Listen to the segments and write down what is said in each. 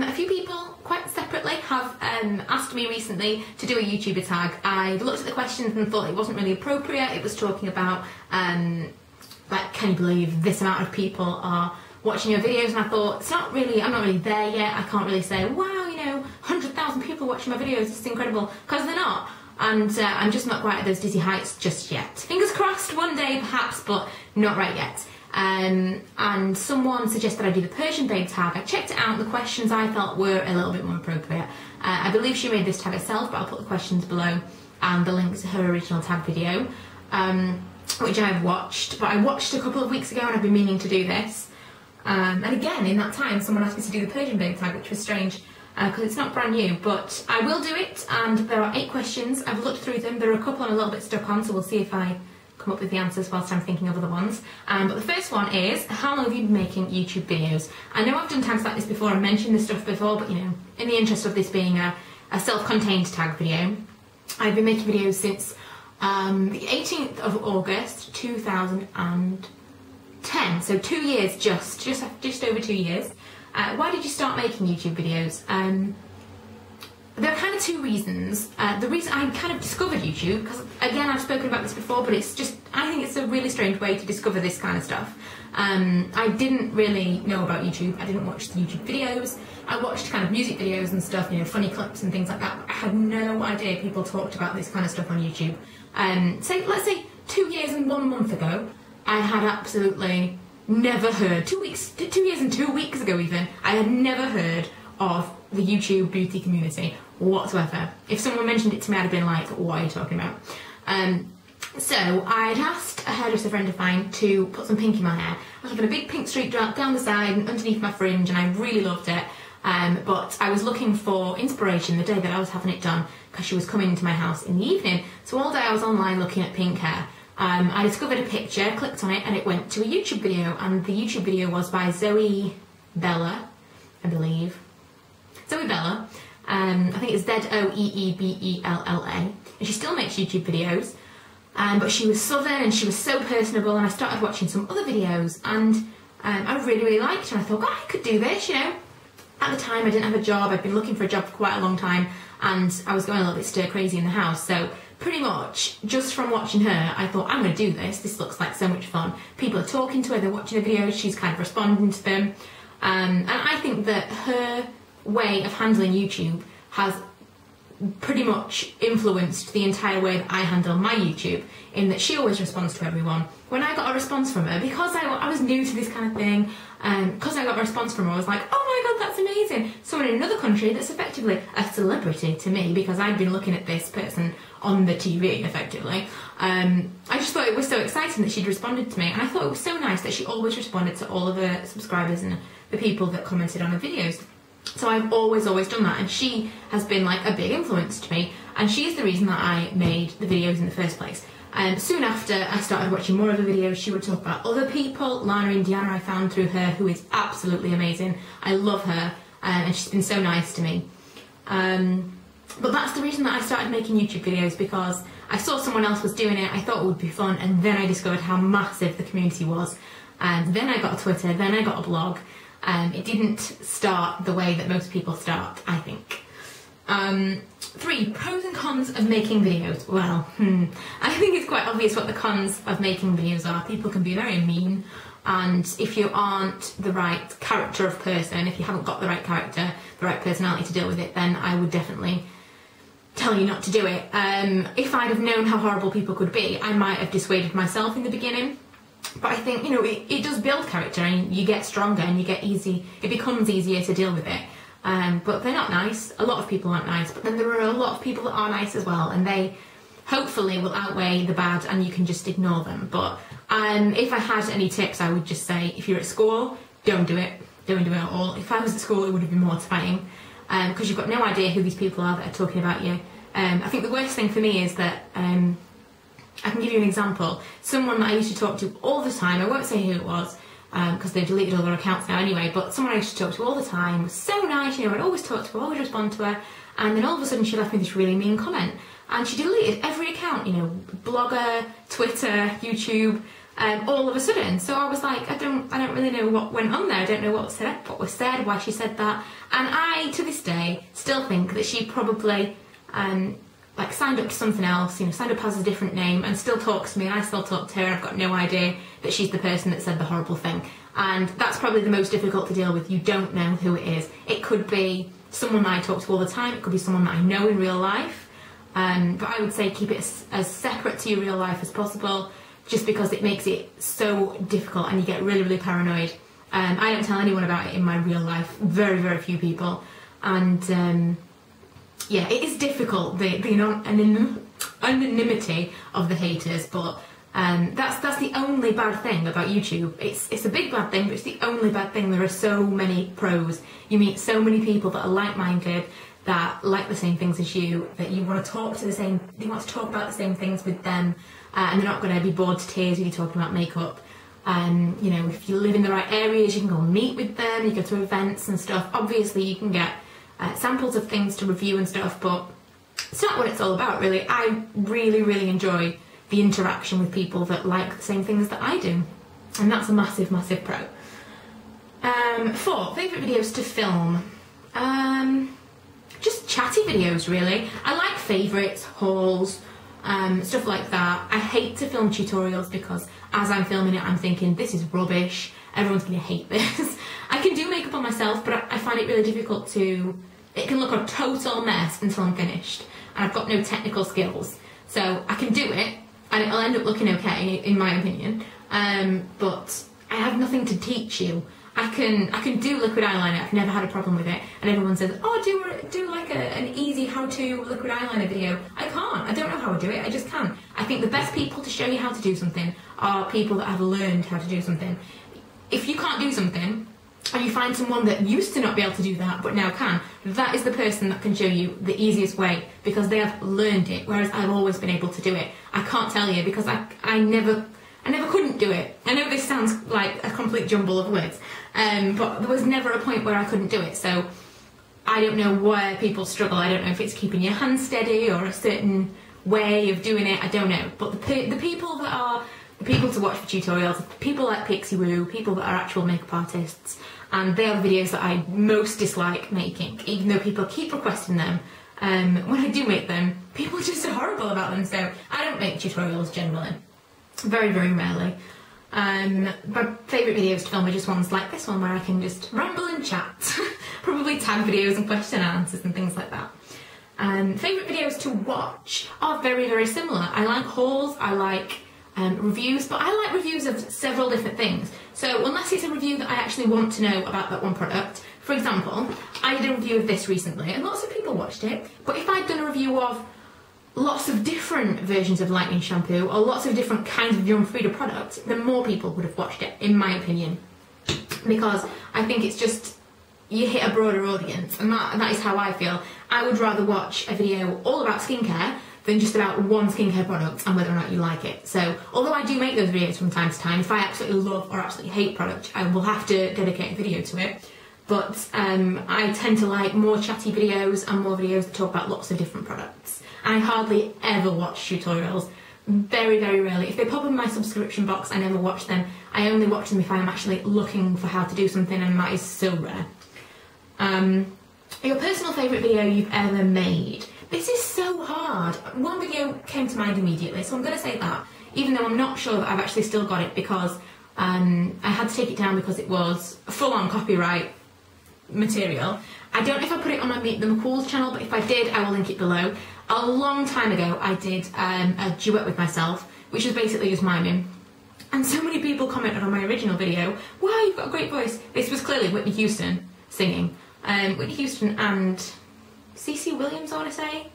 A few people, quite separately, have asked me recently to do a YouTuber tag. I looked at the questions and thought it wasn't really appropriate. It was talking about, like, can you believe this amount of people are watching your videos? And I thought, I'm not really there yet. I can't really say, wow, you know, 100,000 people watching my videos, it's incredible, because they're not. And I'm just not quite at those dizzy heights just yet. Fingers crossed, one day perhaps, but not right yet. And someone suggested I do the Persian Babe tag. I checked it out, the questions I felt were a little bit more appropriate. I believe she made this tag herself, but I'll put the questions below and the link to her original tag video, which I've watched. But I watched a couple of weeks ago and I've been meaning to do this. And again, in that time, someone asked me to do the Persian Babe tag, which was strange, because it's not brand new, but I will do it, and there are 8 questions. I've looked through them. There are a couple I'm a little bit stuck on, so we'll see if I come up with the answers whilst I'm thinking of other ones. But the first one is, how long have you been making YouTube videos? I know I've done tags like this before and mentioned this stuff before, but you know, in the interest of this being a self-contained tag video, I've been making videos since the 18th of August 2010, so 2 years, just over 2 years. Why did you start making YouTube videos? There are kind of 2 reasons. The reason I kind of discovered YouTube, because again I've spoken about this before, but it's just, I think it's a really strange way to discover this kind of stuff. I didn't really know about YouTube. I didn't watch the YouTube videos. I watched kind of music videos and stuff, you know, funny clips and things like that. I had no idea people talked about this kind of stuff on YouTube. So let's say 2 years and 1 month ago, I had absolutely never heard, 2 years and 2 weeks ago even, I had never heard of the YouTube beauty community whatsoever. If someone mentioned it to me, I'd have been like, what are you talking about? So I'd asked a hairdresser friend of mine to put some pink in my hair. I was having a big pink streak down the side and underneath my fringe, and I really loved it. But I was looking for inspiration the day that I was having it done, because she was coming into my house in the evening. So all day I was online looking at pink hair. I discovered a picture, clicked on it, and it went to a YouTube video, and the YouTube video was by Zoe Bella, I believe. Zoe Bella, I think it's Zoeebella, and she still makes YouTube videos, but she was southern and she was so personable, and I started watching some other videos, and I really liked her, and I thought, oh, I could do this, you know. At the time I didn't have a job, I'd been looking for a job for quite a long time, and I was going a little bit stir crazy in the house, so pretty much just from watching her I thought, I'm going to do this looks like so much fun. People are talking to her, they're watching the videos, she's kind of responding to them, and I think that her way of handling YouTube has pretty much influenced the entire way that I handle my YouTube, in that she always responds to everyone. When I got a response from her, because I was new to this kind of thing, because I got a response from her, I was like, oh my god, that's amazing. Someone in another country that's effectively a celebrity to me, because I'd been looking at this person on the TV, effectively. I just thought it was so exciting that she'd responded to me, and I thought it was so nice that she always responded to all of her subscribers and the people that commented on her videos. So I've always done that, and she has been like a big influence to me, and she's the reason that I made the videos in the first place. Soon after I started watching more of her videos, she would talk about other people. Lana Indiana I found through her, who is absolutely amazing. I love her, and she's been so nice to me. But that's the reason that I started making YouTube videos, because I saw someone else was doing it, I thought it would be fun, and then I discovered how massive the community was. And then I got a Twitter, then I got a blog. It didn't start the way that most people start, I think. 3, pros and cons of making videos. Well, I think it's quite obvious what the cons of making videos are. People can be very mean, and if you aren't the right character of person, if you haven't got the right character, the right personality to deal with it, then I would definitely tell you not to do it. If I'd have known how horrible people could be, I might have dissuaded myself in the beginning. But I think, you know, it does build character, and you get stronger, and it becomes easier to deal with it. But they're not nice. A lot of people aren't nice, but then there are a lot of people that are nice as well, and they hopefully will outweigh the bad, and you can just ignore them. But if I had any tips, I would just say, if you're at school, don't do it. Don't do it at all. If I was at school, it would have been mortifying, because you've got no idea who these people are that are talking about you. I think the worst thing for me is that I can give you an example. Someone that I used to talk to all the time, I won't say who it was, because they've deleted all their accounts now anyway, but someone I used to talk to all the time, was so nice, you know, I'd always talk to her, always respond to her, and then all of a sudden she left me this really mean comment, and she deleted every account, you know, Blogger, Twitter, YouTube, all of a sudden. So I was like, I don't really know what went on there. I don't know what was said, why she said that. And I, to this day, still think that she probably like signed up to something else, you know, signed up as a different name, and still talks to me, and I still talk to her, and I've got no idea that she's the person that said the horrible thing. And that's probably the most difficult to deal with. You don't know who it is. It could be someone that I talk to all the time, it could be someone that I know in real life, but I would say keep it as separate to your real life as possible, just because it makes it so difficult and you get really, really paranoid. I don't tell anyone about it in my real life, very, very few people, and yeah, it is difficult, the anonymity of the haters, but that's the only bad thing about YouTube. It's a big bad thing, but it's the only bad thing. There are so many pros. You meet so many people that are like-minded, that like the same things as you, that you want to talk to you want to talk about the same things with them, and they're not going to be bored to tears when you're talking about makeup. You know, if you live in the right areas, you can go and meet with them, you go to events and stuff. Obviously, you can get samples of things to review and stuff, but it's not what it's all about, really. I really, really enjoy the interaction with people that like the same things that I do, and that's a massive, massive pro. 4, favourite videos to film. Just chatty videos, really. I like favourites, hauls, stuff like that. I hate to film tutorials because as I'm filming it, I'm thinking, this is rubbish, everyone's going to hate this. I can do makeup on myself, but I find it really difficult to... It can look a total mess until I'm finished, and I've got no technical skills. So I can do it, and it'll end up looking okay, in my opinion, but I have nothing to teach you. I can do liquid eyeliner, I've never had a problem with it, and everyone says, oh, do like an easy how-to liquid eyeliner video. I can't, I don't know how to do it, I just can't. I think the best people to show you how to do something are people that have learned how to do something. If you can't do something, and you find someone that used to not be able to do that but now can, that is the person that can show you the easiest way, because they have learned it, whereas I've always been able to do it. I can't tell you because I never couldn't do it. I know this sounds like a complete jumble of words, but there was never a point where I couldn't do it. So I don't know where people struggle. I don't know if it's keeping your hand steady or a certain way of doing it. I don't know. But the people that are the people to watch for tutorials, people like Pixie Woo, people that are actual makeup artists, and they are the videos that I most dislike making, even though people keep requesting them. When I do make them, people just are horrible about them, so I don't make tutorials generally. Very, very rarely. My favourite videos to film are just ones like this one where I can just ramble and chat. Probably tag videos and question and answers and things like that. Favourite videos to watch are very, very similar. I like hauls, I like reviews, but I like reviews of several different things. So unless it's a review that I actually want to know about that one product, for example, I did a review of this recently and lots of people watched it, but if I'd done a review of lots of different versions of lightening shampoo or lots of different kinds of Young Frida products, then more people would have watched it, in my opinion. Because I think it's just, you hit a broader audience, and that is how I feel. I would rather watch a video all about skincare than just about one skincare product and whether or not you like it. So, although I do make those videos from time to time, if I absolutely love or absolutely hate product, I will have to dedicate a video to it. But I tend to like more chatty videos and more videos that talk about lots of different products. I hardly ever watch tutorials. Very, very rarely. If they pop in my subscription box, I never watch them. I only watch them if I'm actually looking for how to do something, and that is so rare. Your personal favourite video you've ever made. This is so hard. One video came to mind immediately, so I'm going to say that, even though I'm not sure that I've actually still got it, because I had to take it down because it was full-on copyright material. I don't know if I put it on my Meet the McCools channel, but if I did, I will link it below. A long time ago, I did a duet with myself, which was basically just miming. And so many people commented on my original video, wow, you've got a great voice. This was clearly Whitney Houston singing. Whitney Houston and CeCe Williams, I want to say,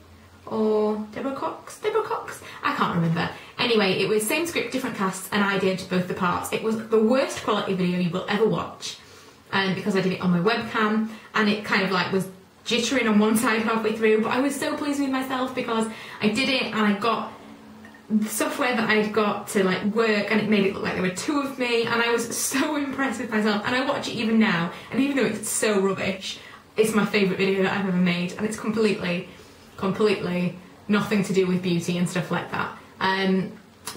or Deborah Cox? Deborah Cox? I can't remember. Anyway, it was same script, different casts, and I did both the parts. It was the worst quality video you will ever watch, because I did it on my webcam, and it kind of like was jittering on one side halfway through, but I was so pleased with myself because I did it and I got the software that I'd got to like work, and it made it look like there were two of me, and I was so impressed with myself. And I watch it even now, and even though it's so rubbish, it's my favourite video that I've ever made, and it's completely nothing to do with beauty and stuff like that.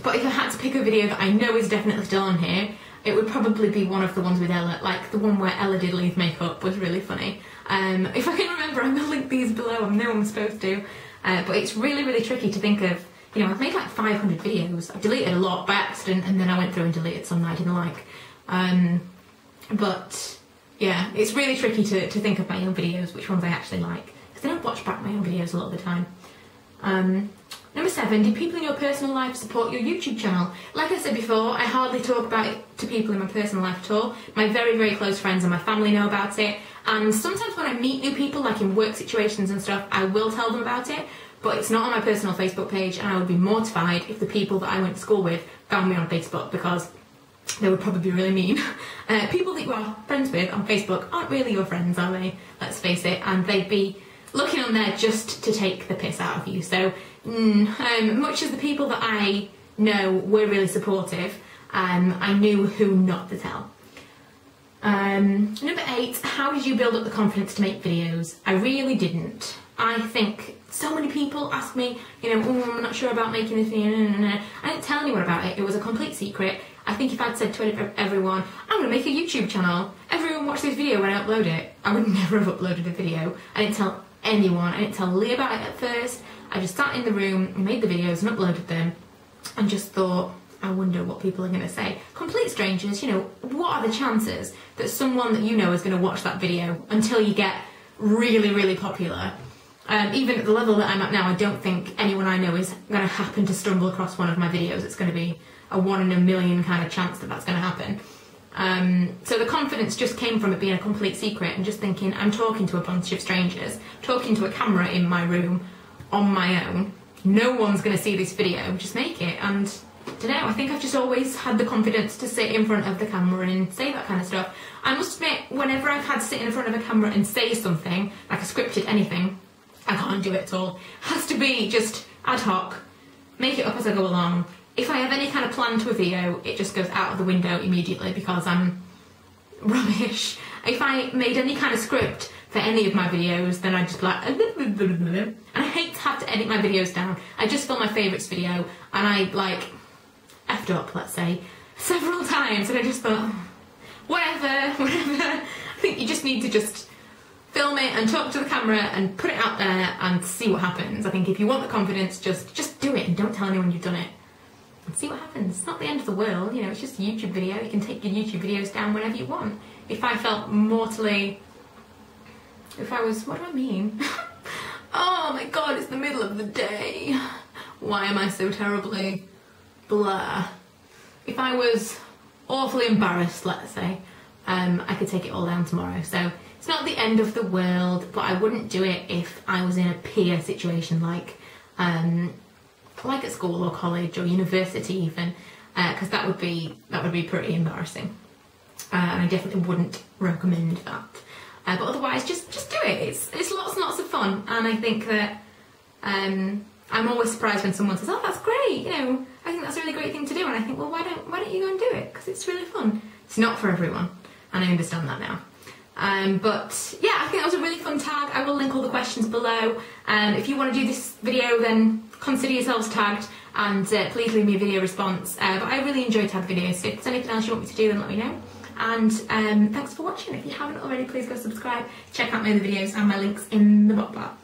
But if I had to pick a video that I know is definitely still on here, it would probably be one of the ones with Ella, like the one where Ella did Lee's makeup was really funny. If I can remember, I'm going to link these below, I know I'm supposed to. But it's really, really tricky to think of, you know, I've made like 500 videos. I've deleted a lot by accident, and then I went through and deleted some that I didn't like. But yeah, it's really tricky to think of my own videos, which ones I actually like, because I don't watch back my own videos a lot of the time. Number 7, do people in your personal life support your YouTube channel? Like I said before, I hardly talk about it to people in my personal life at all. My very, very close friends and my family know about it, and sometimes when I meet new people, like in work situations and stuff, I will tell them about it, but it's not on my personal Facebook page, and I would be mortified if the people that I went to school with found me on Facebook, because they would probably be really mean. People that you are friends with on Facebook aren't really your friends, are they? Let's face it, and they'd be looking on there just to take the piss out of you. So much as the people that I know were really supportive, I knew who not to tell. Number 8, how did you build up the confidence to make videos? I really didn't. I think so many people ask me, you know, oh, I'm not sure about making this video. I didn't tell anyone about it. It was a complete secret. I think if I'd said to everyone, I'm going to make a YouTube channel, everyone watch this video when I upload it, I would never have uploaded a video. I didn't tell anyone. I didn't tell Lee about it at first. I just sat in the room, made the videos and uploaded them, and just thought, I wonder what people are going to say. Complete strangers, you know, what are the chances that someone that you know is going to watch that video until you get really, really popular? Even at the level that I'm at now, I don't think anyone I know is going to happen to stumble across one of my videos. It's going to be a 1 in a million kind of chance that that's going to happen. So the confidence just came from it being a complete secret and just thinking, I'm talking to a bunch of strangers, talking to a camera in my room on my own. No one's going to see this video, just make it. And I don't know, I think I've just always had the confidence to sit in front of the camera and say that kind of stuff. I must admit, whenever I've had to sit in front of a camera and say something, like a scripted anything, I can't do it at all. It has to be just ad hoc, make it up as I go along. If I have any kind of plan to a video, it just goes out of the window immediately because I'm rubbish. If I made any kind of script for any of my videos, then I'd just be like, and I hate to have to edit my videos down. I just filmed my favourites video and I like effed up, let's say, several times, and I just thought, whatever. I think you just need to just film it and talk to the camera and put it out there and see what happens. I think if you want the confidence, just do it and don't tell anyone you've done it. And see what happens. It's not the end of the world, you know, it's just a YouTube video. You can take your YouTube videos down whenever you want. If I felt mortally... what do I mean? Oh my god, it's the middle of the day. Why am I so terribly blah? If I was awfully embarrassed, let's say, I could take it all down tomorrow. So it's not the end of the world, but I wouldn't do it if I was in a peer situation like at school or college or university even, because that would be pretty embarrassing, and I definitely wouldn't recommend that. But otherwise, just do it. It's lots and lots of fun, and I think that I'm always surprised when someone says, "Oh, that's great," you know. I think that's a really great thing to do, and I think, well, why don't you go and do it? Because it's really fun. It's not for everyone, and I understand that now. But yeah, I think that was a really fun tag. I will link all the questions below. If you want to do this video, then consider yourselves tagged, and please leave me a video response. But I really enjoy tag videos, so if there's anything else you want me to do, then let me know. And thanks for watching. If you haven't already, please go subscribe, check out my other videos and my links in the bottom bar.